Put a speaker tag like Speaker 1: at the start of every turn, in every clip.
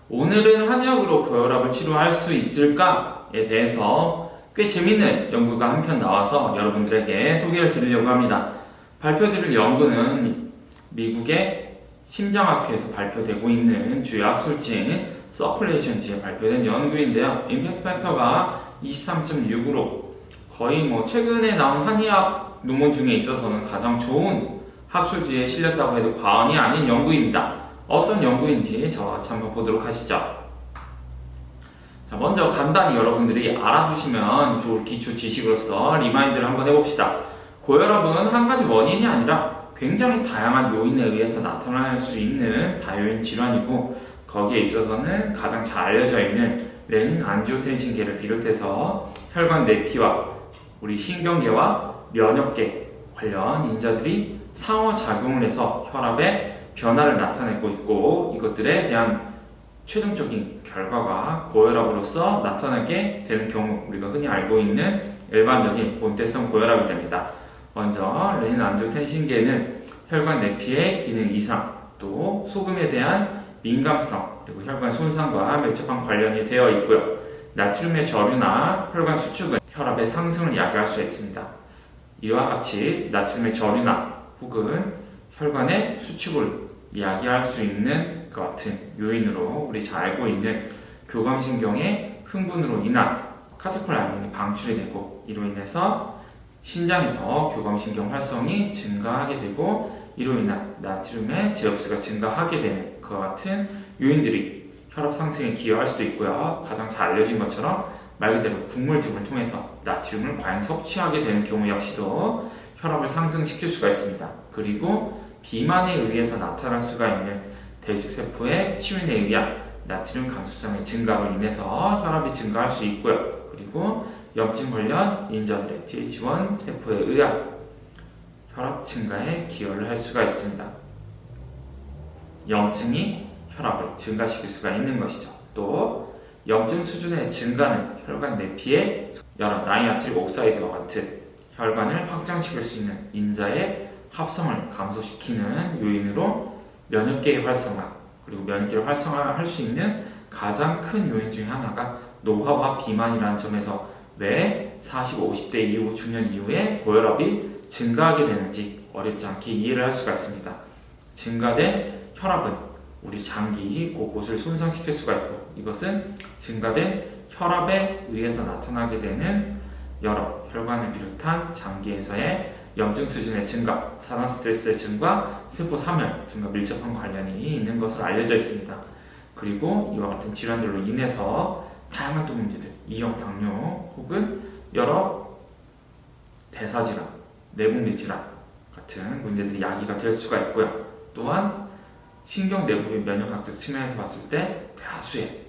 Speaker 1: 오늘은 한약으로 고혈압을 치료할 수 있을까에 대해서 꽤 재밌는 연구가 한 편 나와서 여러분들에게 소개를 드리려고 합니다. 발표드릴 연구는 미국의 심장학회에서 발표되고 있는 주요 약술진 서큘레이션지에 발표된 연구인데요. 임팩트 팩터가 23.6으로 거의 최근에 나온 한의학 논문 중에 있어서는 가장 좋은 학술지에 실렸다고 해도 과언이 아닌 연구입니다. 어떤 연구인지 저와 같이 한번 보도록 하시죠. 자, 먼저 간단히 여러분들이 알아두시면 좋을 기초 지식으로서 리마인드를 한번 해봅시다. 고혈압은 한 가지 원인이 아니라 굉장히 다양한 요인에 의해서 나타날 수 있는 다요인 질환이고, 거기에 있어서는 가장 잘 알려져 있는 레닌 안지오텐신계를 비롯해서 혈관 내피와 우리 신경계와 면역계 관련 인자들이 상호작용을 해서 혈압에 변화를 나타내고 있고, 이것들에 대한 최종적인 결과가 고혈압으로서 나타나게 되는 경우 우리가 흔히 알고 있는 일반적인 본태성 고혈압이 됩니다. 먼저 레닌 안지오텐신계는 혈관 내피의 기능 이상, 또 소금에 대한 민감성, 그리고 혈관 손상과 밀접한 관련이 되어 있고요. 나트륨의 저류나 혈관 수축은 혈압의 상승을 야기할 수 있습니다. 이와 같이 나트륨의 저류나 혹은 혈관의 수축을 이야기할 수 있는 것 같은 요인으로 우리 잘 알고 있는 교감신경의 흥분으로 인한 카테콜라민이 방출이 되고, 이로 인해서 신장에서 교감신경 활성이 증가하게 되고, 이로 인한 나트륨의 제압수가 증가하게 되는 그와 같은 요인들이 혈압 상승에 기여할 수도 있고요. 가장 잘 알려진 것처럼 말 그대로 국물 등을 통해서 나트륨을 과잉 섭취하게 되는 경우 역시도 혈압을 상승시킬 수가 있습니다. 그리고 비만에 의해서 나타날 수가 있는 대직세포의 치윈에 의한 나트륨 감수성의 증가로 인해서 혈압이 증가할 수 있고요. 그리고 염증 관련 인자들의 TH1 세포에 의한 혈압 증가에 기여를 할 수가 있습니다. 염증이 혈압을 증가시킬 수가 있는 것이죠. 또 염증 수준의 증가는 혈관 내피의 여러 나이아트릴 옥사이드와 같은 혈관을 확장시킬 수 있는 인자의 합성을 감소시키는 요인으로 면역계의 활성화, 그리고 면역계를 활성화할 수 있는 가장 큰 요인 중에 하나가 노화와 비만이라는 점에서 왜 40, 50대 이후 중년 이후에 고혈압이 증가하게 되는지 어렵지 않게 이해를 할 수가 있습니다. 증가된 혈압은 우리 장기 곳곳을 손상시킬 수가 있고, 이것은 증가된 혈압에 의해서 나타나게 되는 여러 혈관을 비롯한 장기에서의 염증 수준의 증가, 산화 스트레스의 증가, 세포 사멸 등과 밀접한 관련이 있는 것으로 알려져 있습니다. 그리고 이와 같은 질환들로 인해서 다양한 또 문제들, 이형 당뇨 혹은 여러 대사질환, 내분비 질환 같은 문제들이 야기가 될 수가 있고요. 또한 신경 내부의 면역학적 측면에서 봤을 때 다수의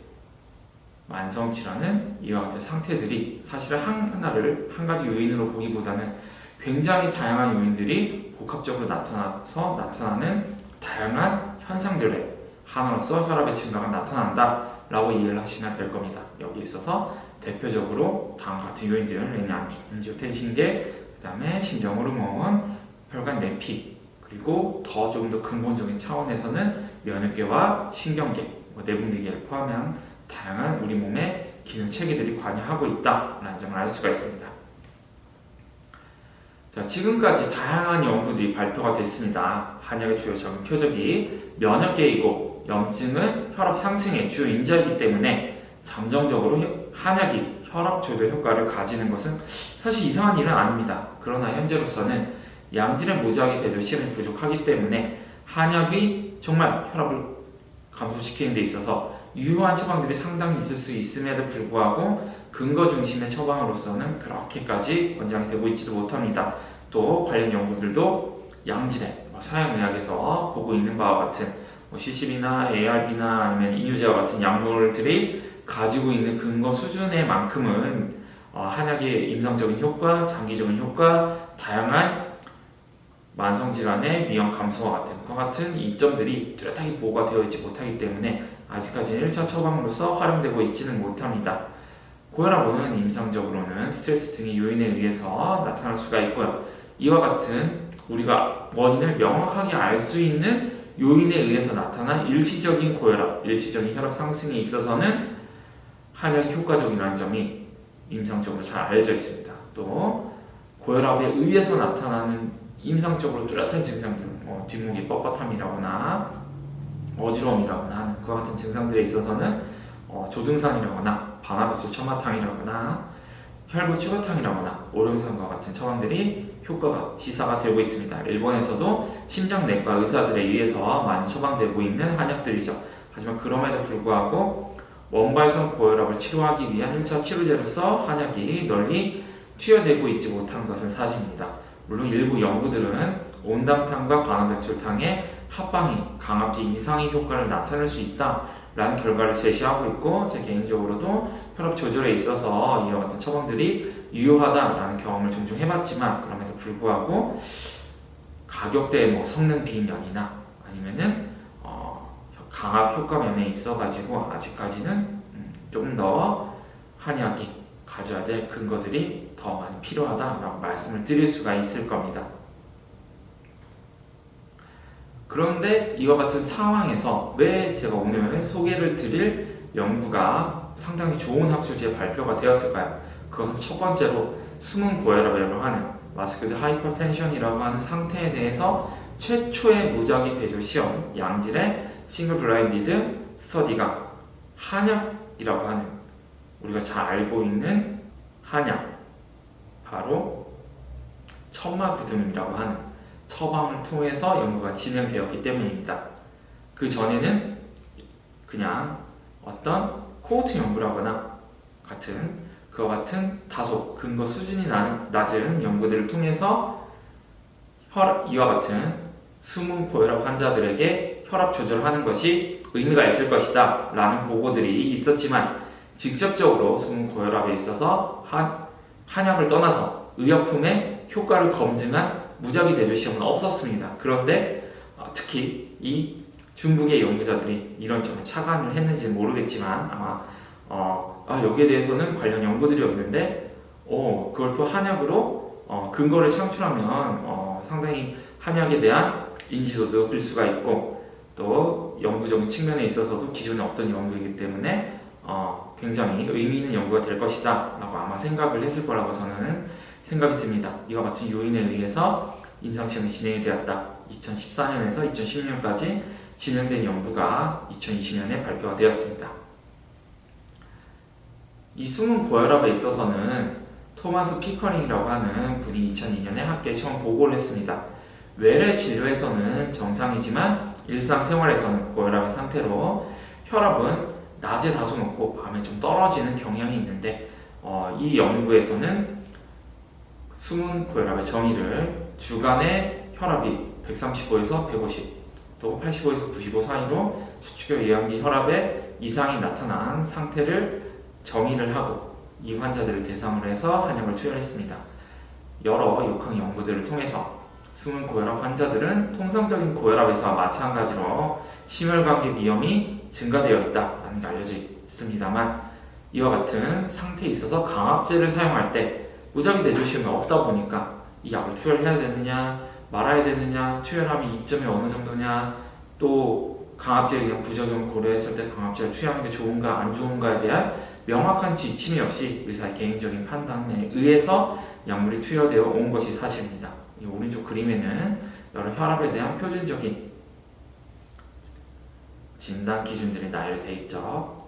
Speaker 1: 만성 질환은 이와 같은 상태들이 사실은 한 가지 요인으로 보기보다는 굉장히 다양한 요인들이 복합적으로 나타나서 나타나는 다양한 현상들의 하나로서 혈압의 증가가 나타난다 라고 이해를 하시면 될 겁니다. 여기에 있어서 대표적으로 다음과 같은 요인들, 레닌 안지오텐신계, 그 다음에 신경호르몬, 혈관 내피, 그리고 조금 더 근본적인 차원에서는 면역계와 신경계, 내분비계를 포함한 다양한 우리 몸의 기능 체계들이 관여하고 있다라는 점을 알 수가 있습니다. 자, 지금까지 다양한 연구들이 발표가 됐습니다. 한약의 주요 적응 표적이 면역계이고, 염증은 혈압 상승의 주요 인자이기 때문에 잠정적으로 한약이 혈압 조절 효과를 가지는 것은 사실 이상한 일은 아닙니다. 그러나 현재로서는 양질의 무작위 대조 시험이 부족하기 때문에 한약이 정말 혈압을 감소시키는 데 있어서 유효한 처방들이 상당히 있을 수 있음에도 불구하고 근거 중심의 처방으로서는 그렇게까지 권장이 되고 있지도 못합니다. 또 관련 연구들도 양질의 서양의학에서 보고 있는 바와 같은 CCB나 ARB나 아니면 이뇨제와 같은 약물들이 가지고 있는 근거 수준의 만큼은 한약의 임상적인 효과, 장기적인 효과, 다양한 만성질환의 위험 감소와 같은 이점들이 뚜렷하게 보고가 되어 있지 못하기 때문에 아직까지는 1차 처방으로서 활용되고 있지는 못합니다. 고혈압은 임상적으로는 스트레스 등의 요인에 의해서 나타날 수가 있고요. 이와 같은 우리가 원인을 명확하게 알 수 있는 요인에 의해서 나타난 일시적인 고혈압, 일시적인 혈압 상승에 있어서는 한약이 효과적이라는 점이 임상적으로 잘 알려져 있습니다. 또 고혈압에 의해서 나타나는 임상적으로 뚜렷한 증상들, 뒷목이 뻣뻣함이라거나 어지러움이라거나 하는 그와 같은 증상들에 있어서는 조등산이라거나 반화백질 첨화탕이라거나 혈부 추가탕이라거나 오룡산과 같은 처방들이 효과가 시사가 되고 있습니다. 일본에서도 심장내과 의사들에 의해서 많이 처방되고 있는 한약들이죠. 하지만 그럼에도 불구하고 원발성 고혈압을 치료하기 위한 1차 치료제로서 한약이 널리 투여되고 있지 못한 것은 사실입니다. 물론 일부 연구들은 온당탕과 반화백질탕의 합방이 강압제 이상의 효과를 나타낼 수 있다라는 결과를 제시하고 있고, 제 개인적으로도 혈압 조절에 있어서 이와 같은 처방들이 유효하다라는 경험을 종종 해봤지만, 그럼에도 불구하고 가격대의 성능 비면이나 아니면은 강압 효과 면에 있어가지고 아직까지는 조금 더 한약이 가져야 될 근거들이 더 많이 필요하다라고 말씀을 드릴 수가 있을 겁니다. 그런데 이와 같은 상황에서 왜 제가 오늘 소개를 드릴 연구가 상당히 좋은 학술지에 발표가 되었을까요? 그것은 첫 번째로 숨은 고혈압이라고 하는 마스크드 하이퍼텐션이라고 하는 상태에 대해서 최초의 무작위 대조 시험 양질의 싱글 블라인디드 스터디가 한약이라고 하는, 우리가 잘 알고 있는 한약, 바로 천마구등이라고 하는 처방을 통해서 연구가 진행되었기 때문입니다. 그 전에는 그냥 어떤 코호트 연구라거나 그와 같은 다소 근거 수준이 낮은 연구들을 통해서 이와 같은 숨은 고혈압 환자들에게 혈압 조절하는 것이 의미가 있을 것이다 라는 보고들이 있었지만, 직접적으로 숨은 고혈압에 있어서 한약을 떠나서 의약품의 효과를 검증한 무작위 대조 시험은 없었습니다. 그런데 특히 이 중국의 연구자들이 이런 점을 착안을 했는지는 모르겠지만 아마 여기에 대해서는 관련 연구들이 없는데 그걸 또 한약으로 근거를 창출하면 상당히 한약에 대한 인지도도 높일 수가 있고, 또 연구적인 측면에 있어서도 기존에 없던 연구이기 때문에 굉장히 의미 있는 연구가 될 것이다 라고 아마 생각을 했을 거라고 저는 생각이 듭니다. 이와 같은 요인에 의해서 임상시험이 진행이 되었다. 2014년에서 2016년까지 진행된 연구가 2020년에 발표가 되었습니다. 이 숨은 고혈압에 있어서는 토마스 피커링이라고 하는 분이 2002년에 학계에 처음 보고를 했습니다. 외래 진료에서는 정상이지만 일상생활에서는 고혈압의 상태로 혈압은 낮에 다소 높고 밤에 좀 떨어지는 경향이 있는데, 이 연구에서는 숨은 고혈압의 정의를 주간의 혈압이 135에서 150, 또 85에서 95 사이로 수축교 예언기 혈압에 이상이 나타난 상태를 정의를 하고 이 환자들을 대상으로 해서 한약을 투여했습니다. 여러 역학 연구들을 통해서 숨은 고혈압 환자들은 통상적인 고혈압에서와 마찬가지로 심혈관계 위험이 증가되어 있다는 게 알려져 있습니다만, 이와 같은 상태에 있어서 강압제를 사용할 때 무작위 대조 시험이 없다 보니까 이 약을 투여해야 되느냐 말아야 되느냐, 투여함이 이점이 어느 정도냐, 또 강압제에 의한 부작용 고려했을 때 강압제를 투여하는 게 좋은가 안 좋은가에 대한 명확한 지침이 없이 의사의 개인적인 판단에 의해서 약물이 투여되어 온 것이 사실입니다. 이 오른쪽 그림에는 여러 혈압에 대한 표준적인 진단 기준들이 나열되어 있죠.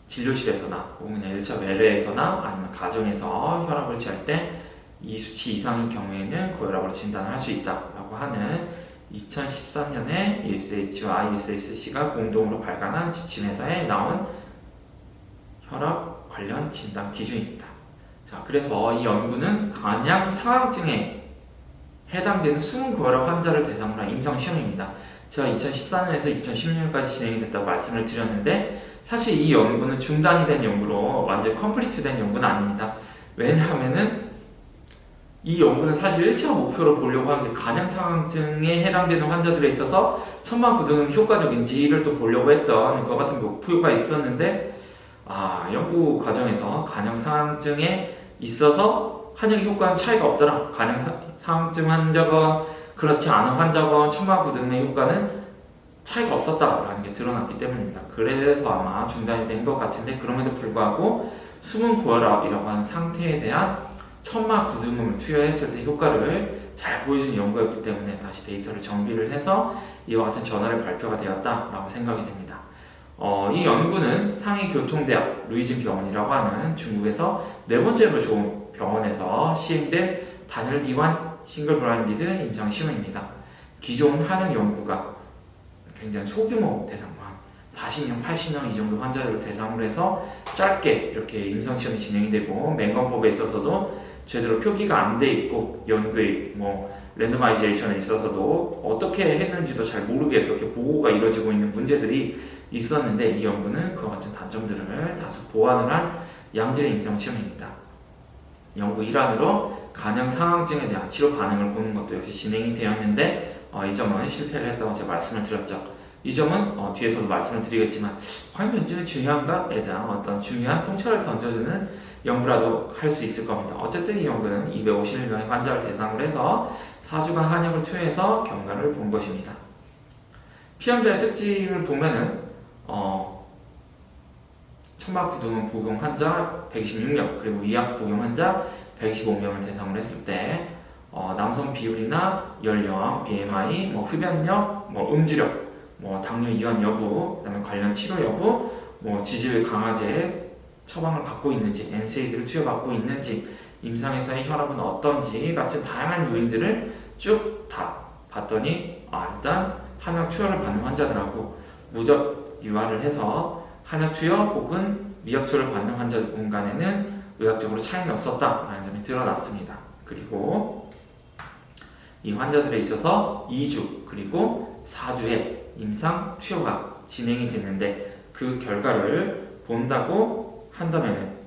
Speaker 1: 진료실에서나 혹은 그냥 1차 외래에서나 아니면 가정에서 혈압을 재할 때 이 수치 이상인 경우에는 고혈압으로 진단을 할 수 있다라고 하는 2013년에 ESH와 ISSC가 공동으로 발간한 지침에서에 나온 혈압 관련 진단 기준입니다. 자, 그래서 이 연구는 간양 상황증에 해당되는 숨은 고혈압 환자를 대상으로 한 임상시험입니다. 제가 2014년에서 2016년까지 진행이 됐다고 말씀을 드렸는데, 사실 이 연구는 중단이 된 연구로 완전히 컴플리트 된 연구는 아닙니다. 왜냐하면은 이 연구는 사실 1차 목표로 보려고 하는 게 간양상황증에 해당되는 환자들에 있어서 천마구등 효과적인지를 또 보려고 했던 것 같은 목표가 있었는데, 연구 과정에서 간양상황증에 있어서 한약 효과는 차이가 없더라. 간양상황증 환자건 그렇지 않은 환자건 천마구등의 효과는 차이가 없었다라는 게 드러났기 때문입니다. 그래서 아마 중단이 된 것 같은데, 그럼에도 불구하고 숨은 고혈압이라고 하는 상태에 대한 천마구등음을 투여했을 때 효과를 잘 보여준 연구였기 때문에 다시 데이터를 정비를 해서 이와 같은 저널에 발표가 되었다라고 생각이 됩니다. 이 연구는 상해교통대학 루이진 병원이라고 하는 중국에서 네 번째로 좋은 병원에서 시행된 단일기관 싱글 블라인디드 임상 시험입니다. 기존 한약 연구가 굉장히 소규모 대상, 40명, 80명 이 정도 환자를 대상으로 해서 짧게 이렇게 임상 시험이 진행이 되고, 맹건법에 있어서도 제대로 표기가 안 돼 있고, 연구의 랜더마이제이션에 있어서도 어떻게 했는지도 잘 모르게 그렇게 보고가 이루어지고 있는 문제들이 있었는데, 이 연구는 그와 같은 단점들을 다수 보완을 한 양질의 임상 시험입니다. 연구 일환으로 간염 상황증에 대한 치료 반응을 보는 것도 역시 진행이 되었는데, 이 점은 실패를 했다고 제가 말씀을 드렸죠. 이 점은 뒤에서도 말씀을 드리겠지만, 과연 변증이 중요한가에 대한 어떤 중요한 통찰을 던져주는 연구라도 할 수 있을 겁니다. 어쨌든 이 연구는 251명의 환자를 대상으로 해서 4주간 한약을 투여해서 경과를 본 것입니다. 피험자의 특징을 보면은 천마구등음 복용 환자 126명, 그리고 위약 복용 환자 125명을 대상으로 했을 때 남성 비율이나 연령, BMI, 흡연력, 음주력, 당뇨 이완 여부, 그다음에 관련 치료 여부, 지질 강화제 처방을 받고 있는지, NSAID를 투여받고 있는지, 임상에서의 혈압은 어떤지 같은 다양한 요인들을 쭉 다 봤더니, 일단 한약 투여를 받는 환자들하고 무적 유화를 해서 한약 투여 혹은 미약 투여를 받는 환자들 간에는 의학적으로 차이는 없었다라는 점이 드러났습니다. 그리고 이 환자들에 있어서 2주 그리고 4주에 임상 투여가 진행이 됐는데, 그 결과를 본다고 한다면은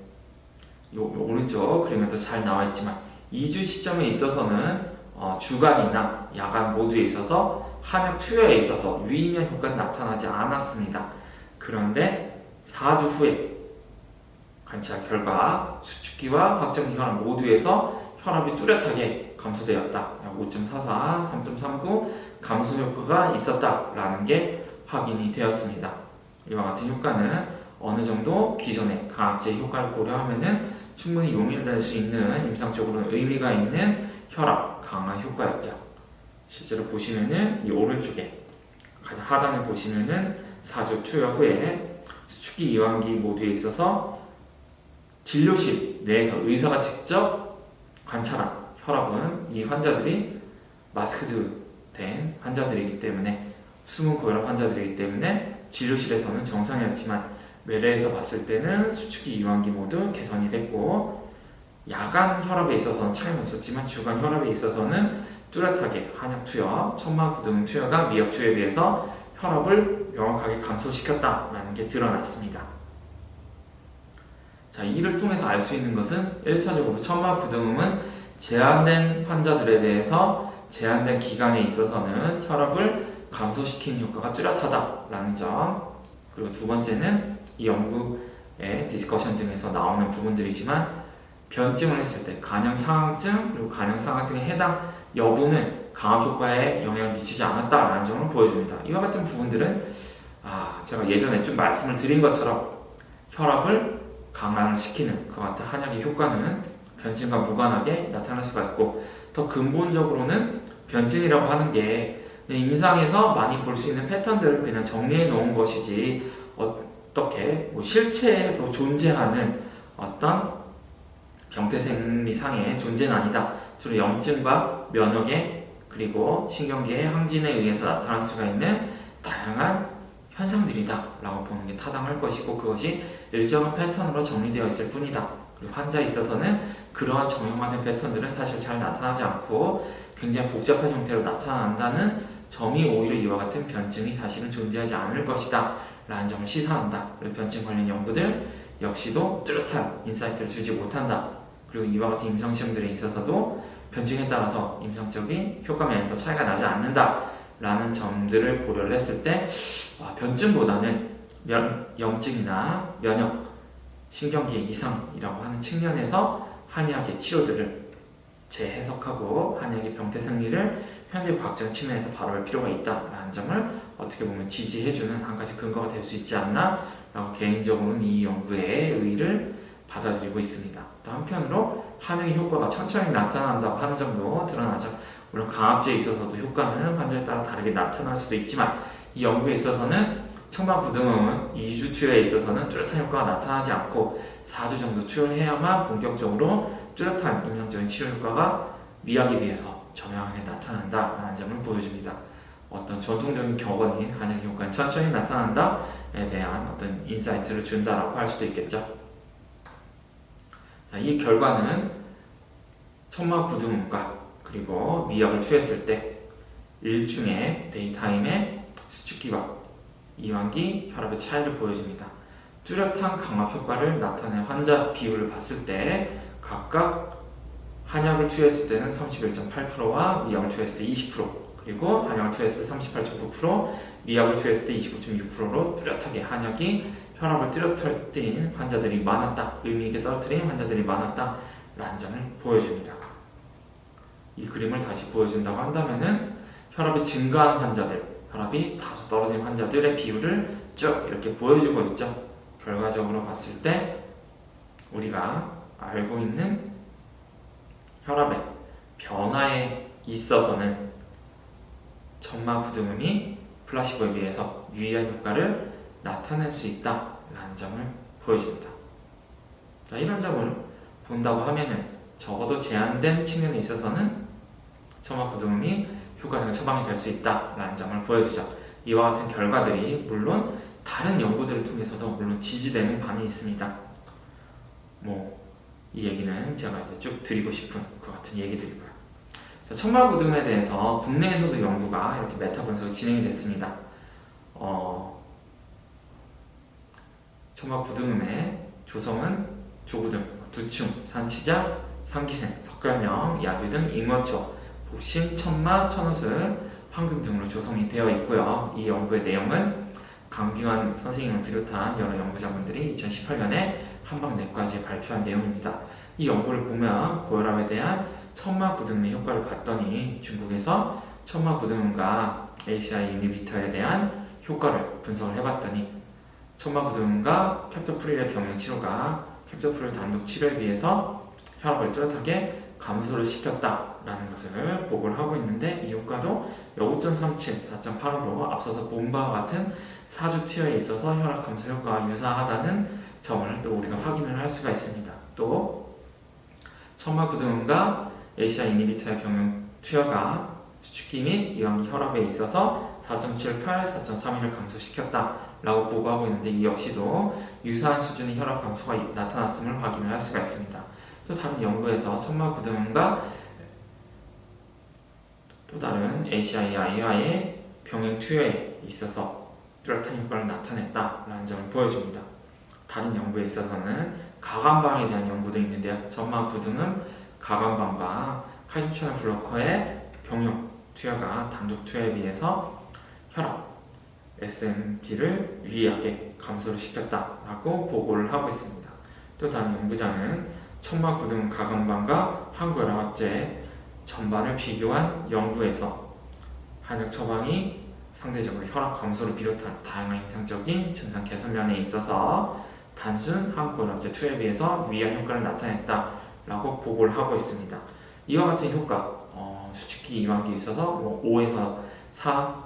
Speaker 1: 요 오른쪽 그림에도 잘 나와 있지만 2주 시점에 있어서는 주간이나 야간 모두에 있어서 한약 투여에 있어서 유의미한 효과는 나타나지 않았습니다. 그런데 4주 후에 관찰 결과 수축기와 확정기 혈압 모두에서 혈압이 뚜렷하게 감소되었다. 5.44, 3.39 감소 효과가 있었다라는 게 확인이 되었습니다. 이와 같은 효과는 어느 정도 기존의 강압제 효과를 고려하면은 충분히 용인될 수 있는, 임상적으로는 의미가 있는 혈압 강화 효과였죠. 실제로 보시면은 이 오른쪽에 가장 하단에 보시면은 4주 투여 후에 수축기 이완기 모두에 있어서 진료실 내에서 의사가 직접 관찰한 혈압은 이 환자들이 마스크드 된 환자들이기 때문에, 숨은 고혈압 환자들이기 때문에 진료실에서는 정상이었지만 외래에서 봤을 때는 수축기 이완기 모두 개선이 됐고, 야간 혈압에 있어서는 차이는 없었지만 주간 혈압에 있어서는 뚜렷하게 한약 투여, 천마구등 투여가 미약 투여에 비해서 혈압을 명확하게 감소시켰다라는 게 드러났습니다. 자, 이를 통해서 알 수 있는 것은 1차적으로 천마구등음은 제한된 환자들에 대해서 제한된 기간에 있어서는 혈압을 감소시키는 효과가 뚜렷하다라는 점, 그리고 두 번째는 이 연구의 디스커션 등에서 나오는 부분들이지만, 변증을 했을 때 간염 상황증 그리고 간염 상황증에 해당 여부는 강압 효과에 영향을 미치지 않았다라는 점을 보여줍니다. 이와 같은 부분들은 제가 예전에 좀 말씀을 드린 것처럼 혈압을 강화시키는 그 같은 한약의 효과는 변증과 무관하게 나타날 수가 있고, 더 근본적으로는 변증이라고 하는 게 임상에서 많이 볼 수 있는 패턴들을 그냥 정리해 놓은 것이지, 어떻게 실체로 존재하는 어떤 병태생리상의 존재는 아니다. 주로 염증과 면역에 그리고 신경계의 항진에 의해서 나타날 수가 있는 다양한 현상들이다 라고 보는 게 타당할 것이고, 그것이 일정한 패턴으로 정리되어 있을 뿐이다. 그리고 환자에 있어서는 그러한 정형화된 패턴들은 사실 잘 나타나지 않고 굉장히 복잡한 형태로 나타난다는 점이 오히려 이와 같은 변증이 사실은 존재하지 않을 것이다 라는 점을 시사한다. 그리고 변증 관련 연구들 역시도 뚜렷한 인사이트를 주지 못한다. 그리고 이와 같은 임상시험들에 있어서도 변증에 따라서 임상적인 효과 면에서 차이가 나지 않는다 라는 점들을 고려를 했을 때, 변증보다는 염증이나 면역, 신경계 이상이라고 하는 측면에서 한의학의 치료들을 재해석하고 한의학의 병태 생리를 현대 과학적 측면에서 바라볼 필요가 있다라는 점을 어떻게 보면 지지해주는 한 가지 근거가 될 수 있지 않나 라고 개인적으로는 이 연구의 의의를 받아들이고 있습니다. 또 한편으로 한약의 효과가 천천히 나타난다고 하는 점도 드러나죠. 물론 강압제에 있어서도 효과는 환자에 따라 다르게 나타날 수도 있지만 이 연구에 있어서는 청마부등은 2주 투여에 있어서는 뚜렷한 효과가 나타나지 않고 4주 정도 투여해야만 본격적으로 뚜렷한 임상적인 치료 효과가 미약에 비해서 저명하게 나타난다라는 점을 보여줍니다. 어떤 전통적인 격언인 한약의 효과는 천천히 나타난다에 대한 어떤 인사이트를 준다라고 할 수도 있겠죠. 자, 이 결과는 청마부등과 그리고 미약을 투여했을 때 일중의 데이타임의 수축기와 이완기 혈압의 차이를 보여줍니다. 뚜렷한 강압 효과를 나타낸 환자 비율을 봤을 때 각각 한약을 투여했을 때는 31.8%와 미약을 투여했을 때 20%, 그리고 한약을 투여했을 때 38.9%, 미약을 투여했을 때 29.6%로 뚜렷하게 한약이 혈압을 떨어뜨린 환자들이 많았다, 의미 있게 떨어뜨린 환자들이 많았다 라는 점을 보여줍니다. 이 그림을 다시 보여준다고 한다면은 혈압이 증가한 환자들, 혈압이 다소 떨어진 환자들의 비율을 쭉 이렇게 보여주고 있죠. 결과적으로 봤을 때 우리가 알고 있는 혈압의 변화에 있어서는 천마부등음이 플라시보에 비해서 유의한 효과를 나타낼 수 있다라는 점을 보여줍니다. 자, 이런 점을 본다고 하면은 적어도 제한된 측면에 있어서는 천마부등음이 효과적인 처방이 될 수 있다라는 점을 보여주죠. 이와 같은 결과들이 물론 다른 연구들을 통해서도 물론 지지되는 바는 있습니다. 이 얘기는 제가 이제 쭉 드리고 싶은 그 같은 얘기들이고요. 자, 천마부등음에 대해서 국내에서도 연구가 이렇게 메타 분석이 진행이 됐습니다. 천마부등음의 조성은 조구등, 두충, 산치자, 상기생, 석결명, 야귀 등 익원초, 복심, 천마, 천우슬, 황금 등으로 조성이 되어 있고요. 이 연구의 내용은 강기환 선생님을 비롯한 여러 연구자분들이 2018년에 한방내과지에 발표한 내용입니다. 이 연구를 보면 고혈압에 대한 천마부등음의 효과를 봤더니 중국에서 천마부등음과 ACI 이니비터에 대한 효과를 분석을 해봤더니 천마부등음과 캡토프릴의 병행 치료가 캡토프릴 단독 치료에 비해서 혈압을 뚜렷하게 감소를 시켰다라는 것을 보고를 하고 있는데 이 효과도 5.37, 4.85로 앞서서 본 바와 같은 4주 투여에 있어서 혈압 감소 효과와 유사하다는 점을 또 우리가 확인을 할 수가 있습니다. 또 천마부등음과 ACI 이니비터의 병행 투여가 수축기 및 이완기 혈압에 있어서 4.78, 4.31을 감소시켰다라고 보고하고 있는데 이 역시도 유사한 수준의 혈압 감소가 나타났음을 확인을 할 수가 있습니다. 또 다른 연구에서 천마부등음과 또 다른 ACI-II의 병행 투여에 있어서 뚜렷한 효과를 나타냈다라는 점을 보여줍니다. 다른 연구에 있어서는 가관방에 대한 연구도 있는데요. 천마부등음, 가관방과 칼슘 채널 블로커의 병용 투여가 단독 투여에 비해서 혈압, SMT를 유의하게 감소를 시켰다라고 보고를 하고 있습니다. 또 다른 연구자는 천마부등음 가관방과 항고혈압제 전반을 비교한 연구에서 한약 처방이 상대적으로 혈압 감소를 비롯한 다양한 임상적인 증상 개선 면에 있어서 단순 항고혈압제 투여에 비해서 유의한 효과를 나타냈다라고 보고를 하고 있습니다. 이와 같은 효과, 수축기 이완기에 있어서 5에서 4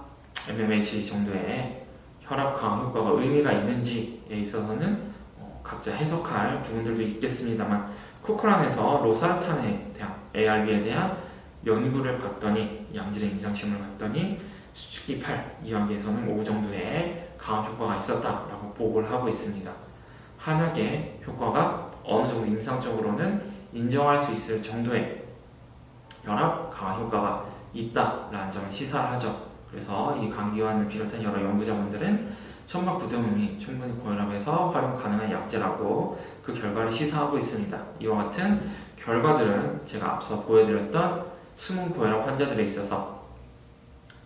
Speaker 1: mmHg 정도의 혈압 강화 효과가 의미가 있는지에 있어서는 각자 해석할 부분들도 있겠습니다만 코크란에서 로사르탄에 대한 ARB에 대한 연구를 봤더니 양질의 임상시험을 봤더니 수축기 8 이완기에서는 5 정도의 강화 효과가 있었다라고 보고를 하고 있습니다. 한약의 효과가 어느 정도 임상적으로는 인정할 수 있을 정도의 혈압 강화 효과가 있다라는 점을 시사를 하죠. 그래서 이 강기환을 비롯한 여러 연구자분들은 천마부등음이 충분히 고혈압에서 활용 가능한 약제라고 그 결과를 시사하고 있습니다. 이와 같은 결과들은 제가 앞서 보여드렸던 숨은 고혈압 환자들에 있어서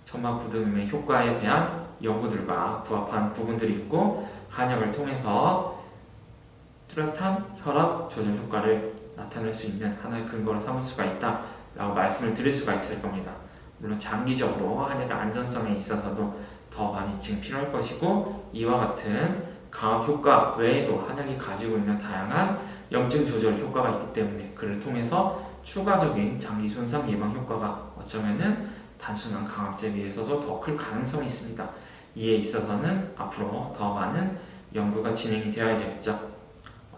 Speaker 1: 천마부등음의 효과에 대한 연구들과 부합한 부분들이 있고 한약을 통해서 뚜렷한 혈압 조절 효과를 나타낼 수 있는 하나의 근거로 삼을 수가 있다라고 말씀을 드릴 수가 있을 겁니다. 물론 장기적으로 한약의 안전성에 있어서도 더 많이 지금 필요할 것이고, 이와 같은 강압 효과 외에도 한약이 가지고 있는 다양한 염증 조절 효과가 있기 때문에 그를 통해서 추가적인 장기 손상 예방 효과가 어쩌면은 단순한 강압제에 비해서도 더 클 가능성이 있습니다. 이에 있어서는 앞으로 더 많은 연구가 진행이 되어야겠죠.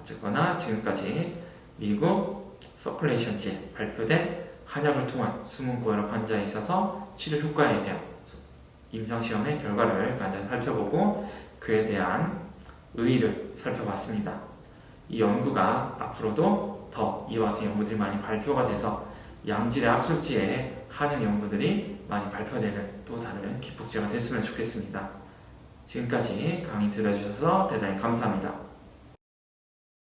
Speaker 1: 어쨌거나 지금까지 미국 서큘레이션지에 발표된 한약을 통한 숨은 고혈압 환자에 있어서 치료 효과에 대한 임상시험의 결과를 간단히 살펴보고 그에 대한 의의를 살펴봤습니다. 이 연구가 앞으로도 더 이와 같은 연구들이 많이 발표가 돼서 양질의 학술지에 한약 연구들이 많이 발표되는 또 다른 기폭제가 됐으면 좋겠습니다. 지금까지 강의 들어주셔서 대단히 감사합니다.